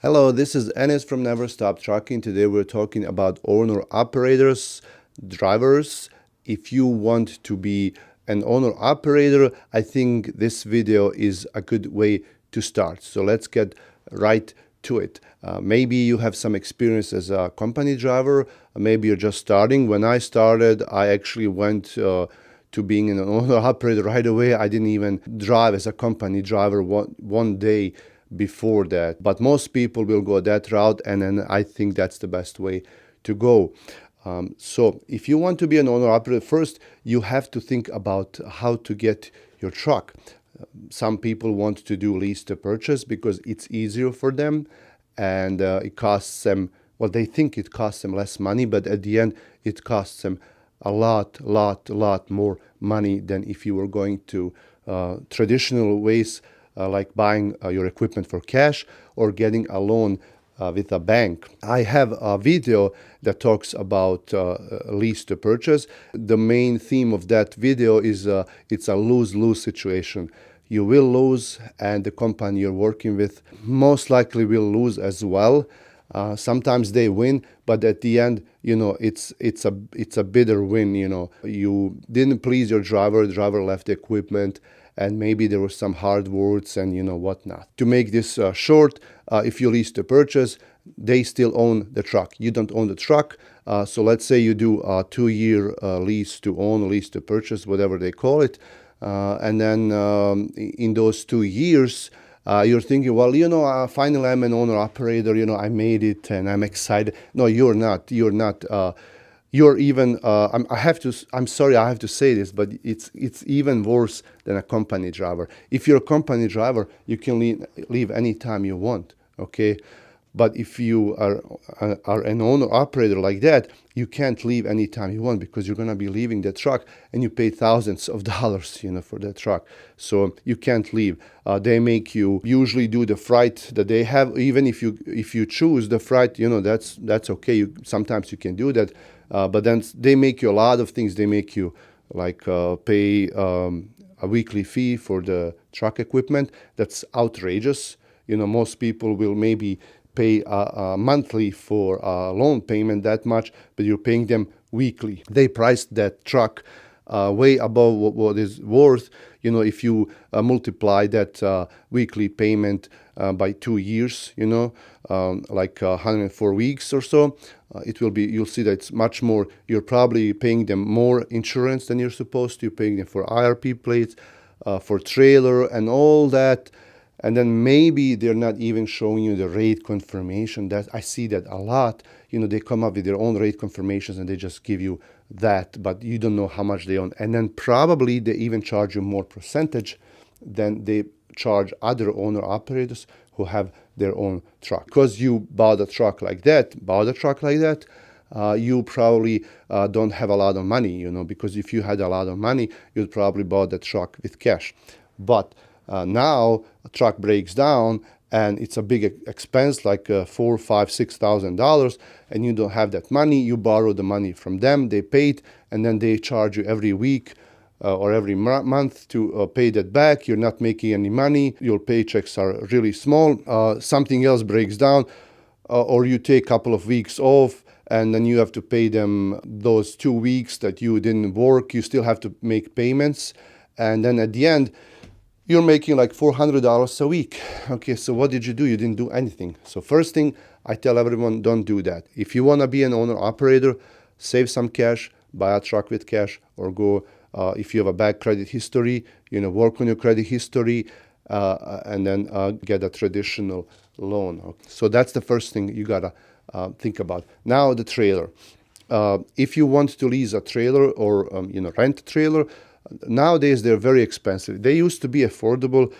Hello, this is Enes from Never Stop Trucking. Today we're talking about owner operators, drivers. If you want to be an owner operator, I think this video is a good way to start. So let's get right to it. Maybe you have some experience as a company driver. Maybe you're just starting. When I started, I actually went to being an owner operator right away. I didn't even drive as a company driver one day before that. But most people will go that route, and then I think that's the best way to go. So if you want to be an owner operator, first you have to think about how to get your truck. Some people want to do lease to purchase because it's easier for them, and it costs them, well, they think it costs them less money, but at the end it costs them a lot more money than if you were going to traditional ways, like buying your equipment for cash or getting a loan with a bank. I have a video that talks about lease to purchase. The main theme of that video is it's a lose-lose situation. You will lose, and the company you're working with most likely will lose as well. Sometimes they win, but at the end, it's a bitter win. You didn't please your driver. The driver left the equipment, and maybe there were some hard words and whatnot. To make this short, if you lease to purchase, they still own the truck. You don't own the truck. So let's say you do a 2-year lease to own, lease to purchase, whatever they call it, and then in those 2 years. You're thinking, well, finally I'm an owner operator, I made it and I'm excited. No, you're not. You're not. You're even, I'm sorry, I have to say this, but it's even worse than a company driver. If you're a company driver, you can leave anytime you want, okay? But if you are an owner operator like that, you can't leave anytime you want because you're going to be leaving the truck and you pay thousands of dollars, for that truck. So you can't leave. They make you usually do the freight that they have. Even if you choose the freight, that's okay. Sometimes you can do that. But then they make you a lot of things. They make you like pay a weekly fee for the truck equipment. That's outrageous. Most people will maybe pay monthly for a loan payment that much, but you're paying them weekly. They priced that truck way above what is worth. If you multiply that weekly payment by 2 years, like 104 weeks or so, you'll see that it's much more. You're probably paying them more insurance than you're supposed to. You're paying them for IRP plates, for trailer and all that. And then maybe they're not even showing you the rate confirmation. That I see that a lot. They come up with their own rate confirmations and they just give you that, but you don't know how much they own. And then probably they even charge you more percentage than they charge other owner operators who have their own truck. Because you bought a truck like that, you probably don't have a lot of money, because if you had a lot of money, you'd probably bought the truck with cash. But now a truck breaks down and it's a big expense, like $4,000, $5,000, $6,000, and you don't have that money. You borrow the money from them, they pay it, and then they charge you every week or every month to pay that back. You're not making any money. Your paychecks are really small. Something else breaks down, or you take a couple of weeks off, and then you have to pay them those 2 weeks that you didn't work. You still have to make payments, and then at the end, you're making like $400 a week. Okay, so what did you do? You didn't do anything. So first thing, I tell everyone, don't do that. If you want to be an owner operator, save some cash, buy a truck with cash, or go, if you have a bad credit history, work on your credit history, and then get a traditional loan. So that's the first thing you got to think about. Now the trailer. If you want to lease a trailer or rent a trailer, nowadays they're very expensive. They used to be affordable.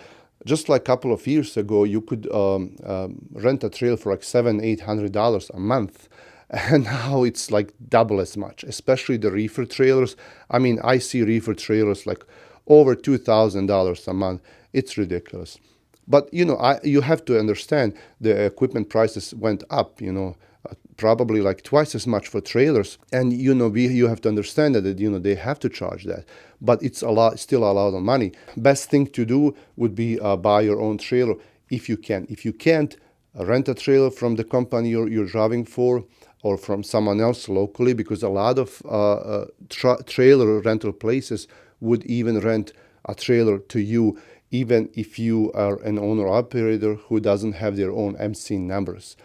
Just like a couple of years ago, you could rent a trailer for like $700-800 a month, and now it's like double as much. Especially the reefer trailers. I mean, I see reefer trailers like over $2,000 a month. It's ridiculous. But you have to understand the equipment prices went up. Probably like twice as much for trailers, and you have to understand that they have to charge that, but it's still a lot of money. Best thing to do would be buy your own trailer if you can. If you can't, rent a trailer from the company you're driving for, or from someone else locally, because a lot of trailer rental places would even rent a trailer to you, even if you are an owner operator who doesn't have their own MC numbers.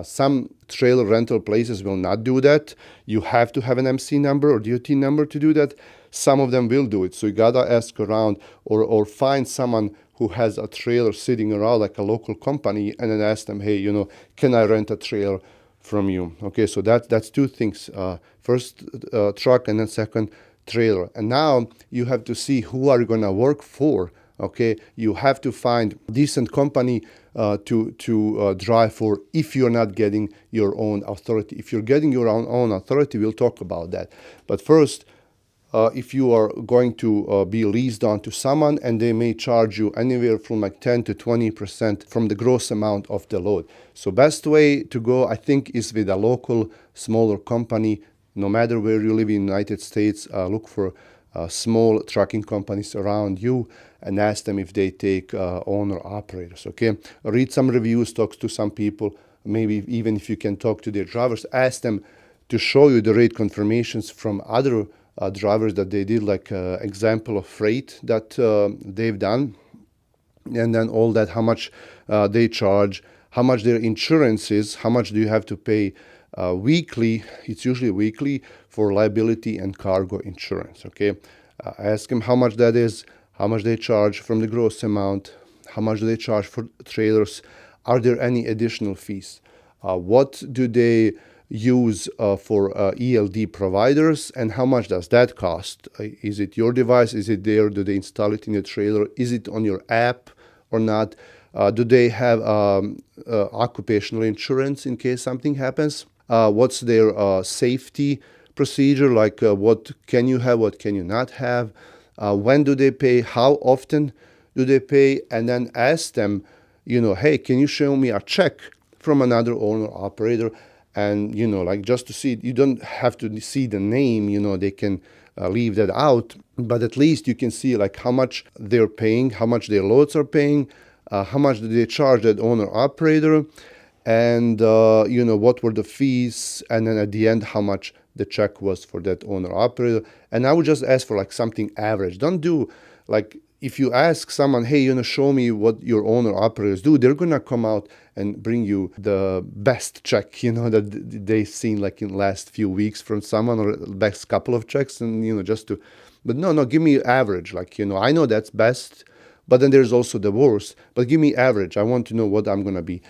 Some trailer rental places will not do that. You have to have an MC number or DOT number to do that. Some of them will do it. So you gotta ask around, or find someone who has a trailer sitting around, like a local company, and then ask them, hey, can I rent a trailer from you? Okay, so that's two things. First, truck, and then second, trailer. And now you have to see who are you gonna work for. Okay, you have to find decent company to drive for if you're not getting your own authority. If you're getting your own authority, we'll talk about that. But first, if you are going to be leased on to someone, and they may charge you anywhere from like 10 to 20% from the gross amount of the load. So best way to go, I think, is with a local smaller company. No matter where you live in the United States, look for small trucking companies around you and ask them if they take owner operators. Okay, read some reviews, talk to some people. Maybe even if you can talk to their drivers, ask them to show you the rate confirmations from other drivers that they did, like example of freight that they've done, and then all that, how much they charge, how much their insurance is, how much do you have to pay weekly. It's usually weekly for liability and cargo insurance. Okay, ask them how much that is, how much they charge from the gross amount, how much do they charge for trailers, are there any additional fees, what do they use for ELD providers, and how much does that cost? Is it your device? Is it there? Do they install it in your trailer? Is it on your app or not? Do they have occupational insurance in case something happens? What's their safety procedure? Like what can you have, what can you not have? When do they pay? How often do they pay? And then ask them, hey, can you show me a check from another owner operator? And, like just to see, you don't have to see the name, they can leave that out, but at least you can see like how much they're paying, how much their loads are paying, how much do they charge that owner operator, and, what were the fees, and then at the end, how much the check was for that owner operator. And I would just ask for like something average. Don't do like, if you ask someone, hey, show me what your owner operators do, they're gonna come out and bring you the best check, that they've seen like in the last few weeks from someone, or the best couple of checks, and but no, give me average. Like, I know that's best, but then there's also the worst. But give me average. I want to know what I'm gonna be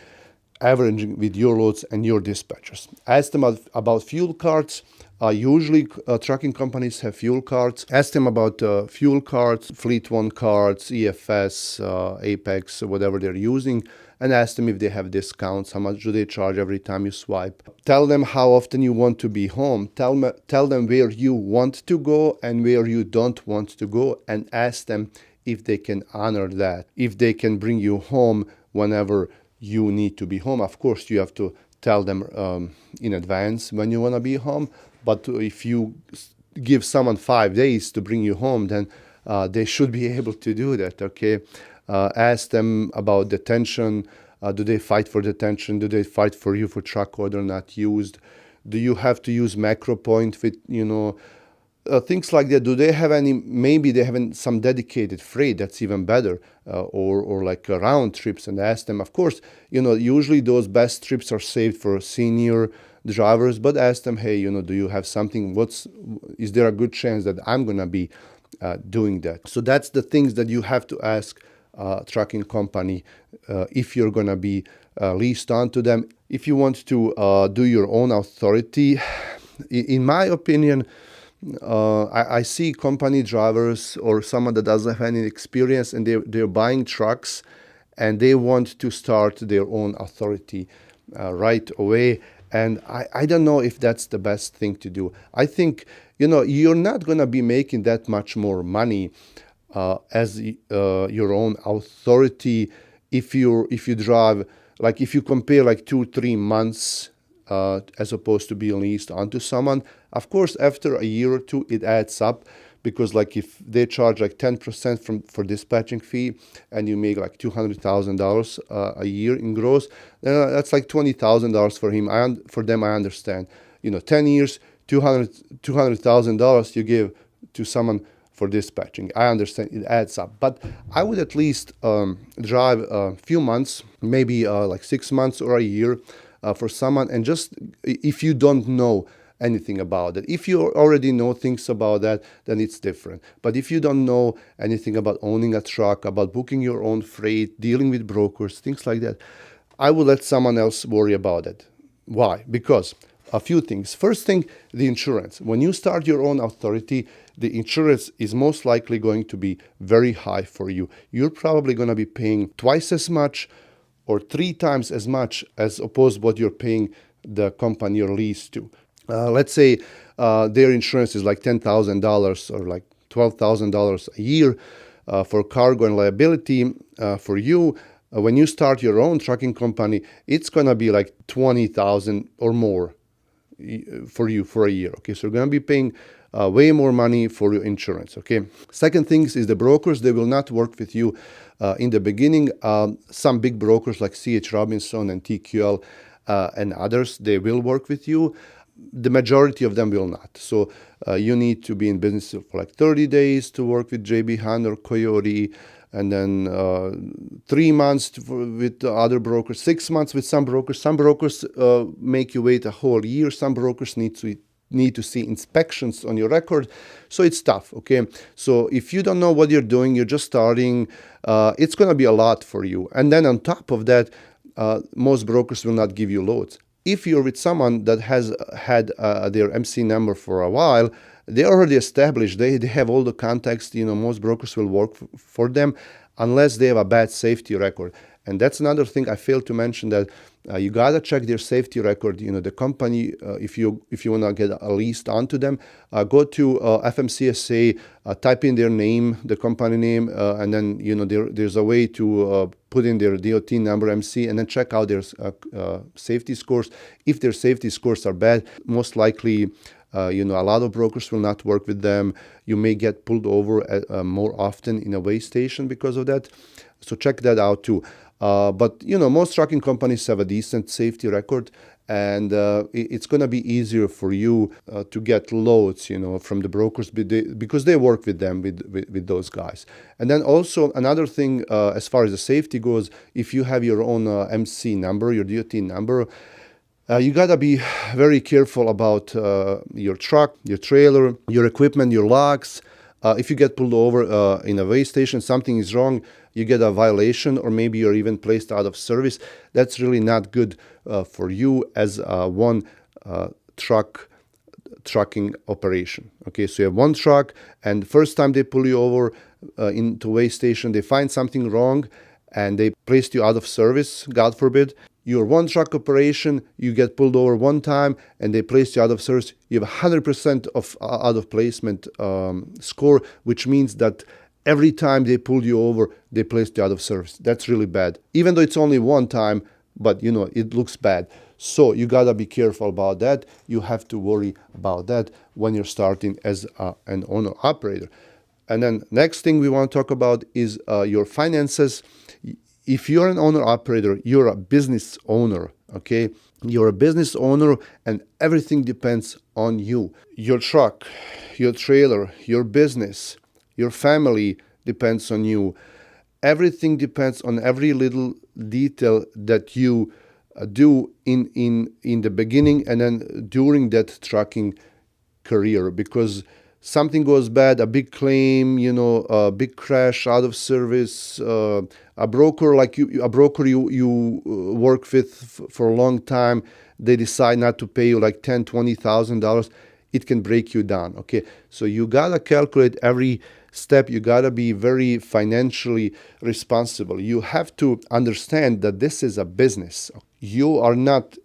averaging with your loads and your dispatchers. Ask them about fuel cards. Usually trucking companies have fuel cards. Ask them about fuel cards, Fleet One cards, EFS, Apex, whatever they're using, and ask them if they have discounts, how much do they charge every time you swipe. Tell them how often you want to be home. Tell them where you want to go and where you don't want to go, and ask them if they can honor that, if they can bring you home whenever you need to be home. Of course, you have to tell them in advance when you want to be home. But if you give someone 5 days to bring you home, then they should be able to do that, okay? Ask them about detention. Do they fight for detention? Do they fight for you for truck order not used? Do you have to use macro point with, things like that? Do they have any, maybe they have some dedicated freight, that's even better, or like round trips, and ask them. Of course, usually those best trips are saved for senior drivers, but ask them, hey, do you have something? Is there a good chance that I'm gonna be doing that? So that's the things that you have to ask trucking company if you're gonna be leased onto them. If you want to do your own authority, in my opinion, I see company drivers or someone that doesn't have any experience, and they're buying trucks, and they want to start their own authority right away. And I don't know if that's the best thing to do. I think, you're not going to be making that much more money as your own authority if you drive, like if you compare like 2-3 months as opposed to being leased onto someone. Of course, after a year or two, it adds up. because like if they charge like 10% for dispatching fee and you make like $200,000 a year in gross, then that's like $20,000 for him. For them, I understand. 10 years, $200,000 you give to someone for dispatching. I understand it adds up, but I would at least drive a few months, maybe like 6 months or a year for someone, and just if you don't know anything about it. If you already know things about that, then it's different. But if you don't know anything about owning a truck, about booking your own freight, dealing with brokers, things like that, I will let someone else worry about it. Why? Because a few things. First thing, the insurance. When you start your own authority, the insurance is most likely going to be very high for you. You're probably going to be paying twice as much or 3 times as much as opposed to what you're paying the company you're leased to. Let's say their insurance is like $10,000 or like $12,000 a year for cargo and liability for you. When you start your own trucking company, it's going to be like $20,000 or more for you for a year. Okay, so you're going to be paying way more money for your insurance. Okay. Second thing is the brokers. They will not work with you in the beginning. Some big brokers like C.H. Robinson and TQL and others, they will work with you. The majority of them will not. So you need to be in business for like 30 days to work with JB Hunt or Coyote, and then 3 months with other brokers, 6 months with some brokers. Some brokers make you wait a whole year. Some brokers need to see inspections on your record. So it's tough, okay? So if you don't know what you're doing, you're just starting, it's going to be a lot for you. And then on top of that, most brokers will not give you loads. If you're with someone that has had their MC number for a while, they're already established. They have all the contacts. Most brokers will work for them unless they have a bad safety record. And that's another thing I failed to mention, that you gotta check their safety record. The company, if you want to get a lease onto them, go to FMCSA, type in their name, the company name, and then there's a way to put in their DOT number, MC, and then check out their safety scores. If their safety scores are bad, most likely a lot of brokers will not work with them. You may get pulled over more often in a weigh station because of that. So check that out too. But most trucking companies have a decent safety record, and it's going to be easier for you to get loads, from the brokers because they work with them, with those guys. And then also another thing, as far as the safety goes, if you have your own MC number, your DOT number, you gotta be very careful about your truck, your trailer, your equipment, your locks. If you get pulled over in a weigh station, something is wrong, you get a violation, or maybe you're even placed out of service. That's really not good for you as one trucking operation. Okay, so you have one truck, and the first time they pull you over into weigh station, they find something wrong, and they placed you out of service, God forbid. Your one truck operation, you get pulled over one time and they place you out of service, you have 100% of out of placement score, which means that every time they pulled you over, they placed you out of service. That's really bad. Even though it's only one time, but it looks bad. So you gotta be careful about that. You have to worry about that when you're starting as an owner operator. And then next thing we want to talk about is your finances. If you're an owner-operator, you're a business owner, okay? You're a business owner and everything depends on you. Your truck, your trailer, your business, your family depends on you. Everything depends on every little detail that you do in the beginning and then during that trucking career, because something goes bad, a big claim, a big crash, out of service, a broker you work with for a long time, they decide not to pay you like $10,000-$20,000, it can break you down. Okay, so you gotta calculate every step. You gotta be very financially responsible. You have to understand that this is a business. You are not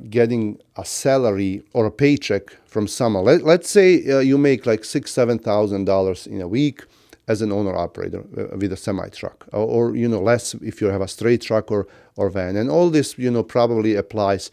getting a salary or a paycheck from someone. Let's say you make like $6,000-$7,000 in a week as an owner operator with a semi truck, or less if you have a straight truck or van. And all this probably applies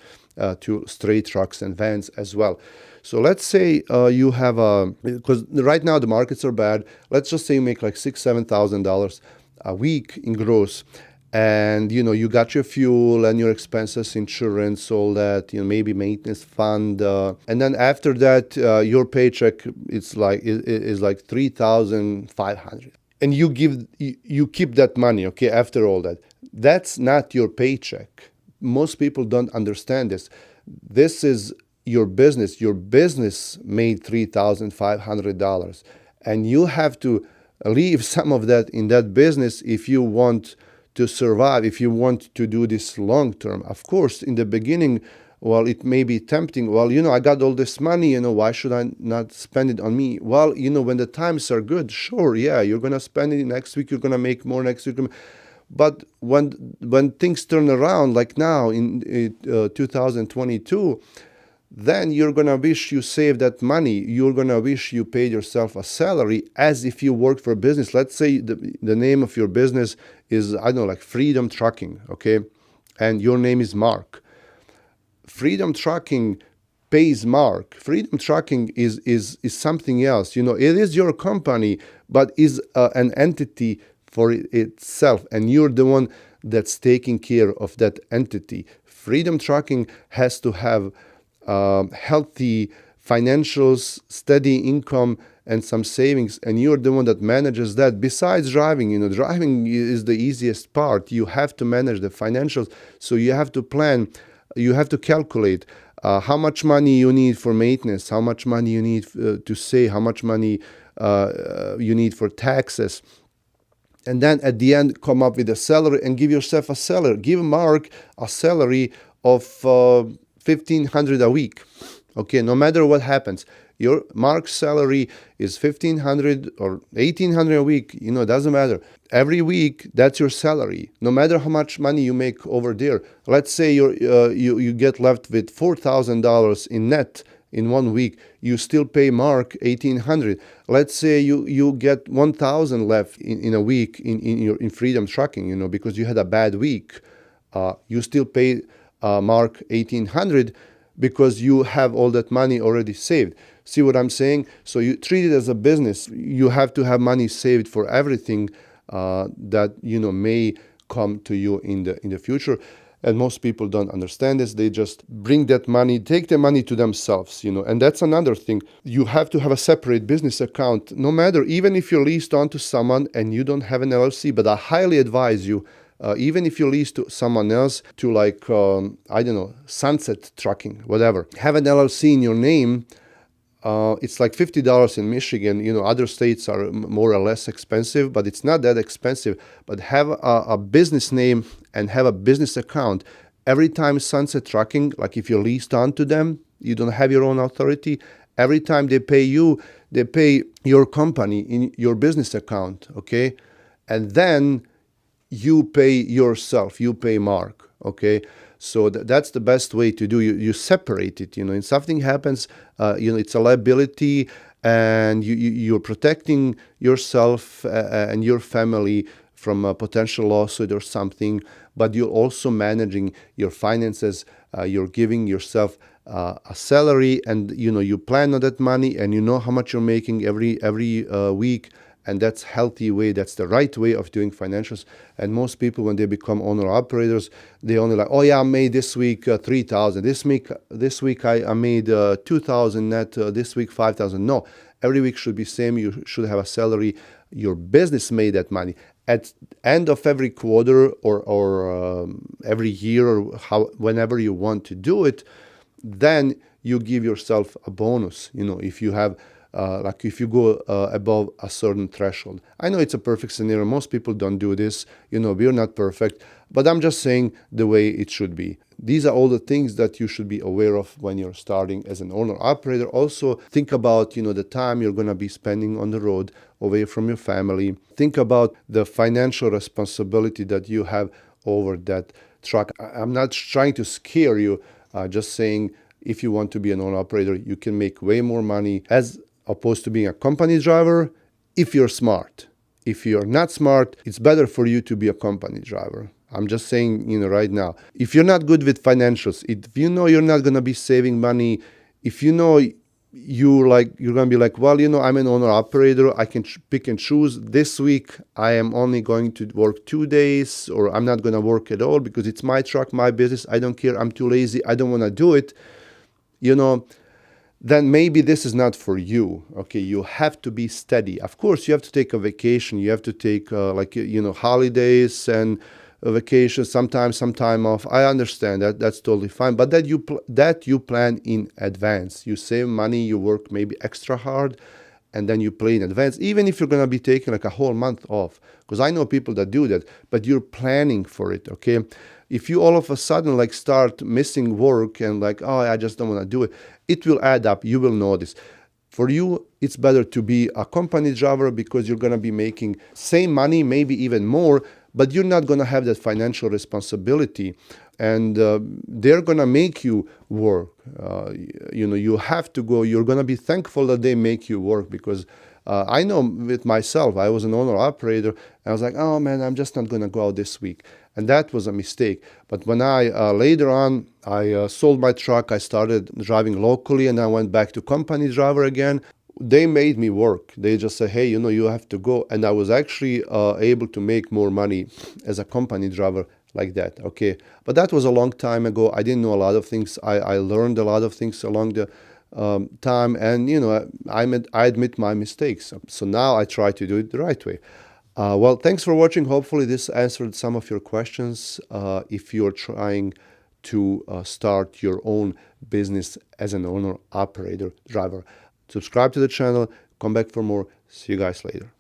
to straight trucks and vans as well. So let's say you have because right now the markets are bad. Let's just say you make like $6,000-7,000 a week in gross, and you got your fuel and your expenses, insurance, all that, maybe maintenance fund, and then after that your paycheck is like 3,500, and you keep that money, okay, after all that. That's not your paycheck. Most people don't understand this. This is your business. Your business made $3,500, and you have to leave some of that in that business if you want to survive, if you want to do this long term. Of course, in the beginning, well, it may be tempting. Well, I got all this money, why should I not spend it on me? Well, when the times are good, sure, yeah, you're going to spend it next week, you're going to make more next week. But when things turn around, like now in 2022, then you're going to wish you saved that money. You're going to wish you paid yourself a salary as if you worked for a business. Let's say the name of your business is, I don't know, like Freedom Trucking, okay? And your name is Mark. Freedom Trucking pays Mark. Freedom Trucking is something else. It is your company, but is an entity for itself, and you're the one that's taking care of that entity. Freedom Trucking has to have healthy financials, steady income, and some savings, and you're the one that manages that. Besides driving, driving is the easiest part. You have to manage the financials, so you have to plan, you have to calculate how much money you need for maintenance, how much money you need to save, how much money you need for taxes. And then at the end, come up with a salary and give yourself a salary. Give Mark a salary of $1,500 a week. Okay, no matter what happens, your Mark's salary is $1,500 or $1,800 a week. It doesn't matter. Every week, that's your salary. No matter how much money you make over there. Let's say you get left with $4,000 in net in 1 week. You still pay Mark $1,800. Let's say you get $1,000 left in a week in Freedom Trucking, because you had a bad week. You still pay Mark $1,800 because you have all that money already saved. See what I'm saying? So you treat it as a business. You have to have money saved for everything that may come to you in the future. And most people don't understand this. They just bring that money, take the money to themselves, And that's another thing. You have to have a separate business account, no matter, even if you're leased on to someone and you don't have an LLC. But I highly advise you, even if you lease to someone else, to like, I don't know, Sunset Trucking, whatever. Have an LLC in your name. It's like $50 in Michigan. Other states are more or less expensive, but it's not that expensive. But have a business name and have a business account. Every time Sunset Trucking, like if you're leased on to them, you don't have your own authority. Every time they pay you, they pay your company in your business account, okay? And then you pay yourself, you pay Mark, okay? So that's the best way to do. You separate it, If something happens, it's a liability, and you're protecting yourself and your family from a potential lawsuit or something, but you're also managing your finances. You're giving yourself a salary, and you plan on that money, and you know how much you're making every week. And that's healthy way. That's the right way of doing financials. And most people, when they become owner operators, they only like, oh yeah, I made this week 3,000. This week I made 2,000 net. This week 5,000. No, every week should be same. You should have a salary. Your business made that money. At end of every quarter or every year, or whenever you want to do it, then you give yourself a bonus. If you have. Like if you go above a certain threshold. I know it's a perfect scenario. Most people don't do this. We're not perfect. But I'm just saying the way it should be. These are all the things that you should be aware of when you're starting as an owner-operator. Also, think about, the time you're going to be spending on the road away from your family. Think about the financial responsibility that you have over that truck. I'm not trying to scare you, just saying if you want to be an owner-operator, you can make way more money as opposed to being a company driver if you're smart. If you're not smart, it's better for you to be a company driver. I'm just saying, right now. If you're not good with financials, if you know you're not gonna be saving money, if you know you're gonna be like, well, I'm an owner operator. I can pick and choose. This week I am only going to work 2 days, or I'm not gonna work at all because it's my truck, my business. I don't care. I'm too lazy. I don't want to do it. You know, then maybe this is not for you. Okay, you have to be steady. Of course, you have to take a vacation. You have to take holidays and a vacation, sometimes some time off. I understand that. That's totally fine. But that you plan in advance. You save money. You work maybe extra hard, and then you play in advance. Even if you're gonna be taking like a whole month off, because I know people that do that. But you're planning for it. Okay. If you all of a sudden like start missing work and like, oh, I just don't want to do it, it will add up. You will notice. For you, it's better to be a company driver because you're going to be making same money, maybe even more, but you're not going to have that financial responsibility. And they're going to make you work. You have to go. You're going to be thankful that they make you work because I know with myself, I was an owner operator. And I was like, oh man, I'm just not going to go out this week. And that was a mistake. But when I later on, I sold my truck, I started driving locally, and I went back to company driver again. They made me work. They just said, hey, you have to go. And I was actually able to make more money as a company driver like that. Okay. But that was a long time ago. I didn't know a lot of things. I learned a lot of things along the time. And, I admit my mistakes. So now I try to do it the right way. Well, thanks for watching. Hopefully, this answered some of your questions. If you're trying to start your own business as an owner, operator, driver, subscribe to the channel. Come back for more. See you guys later.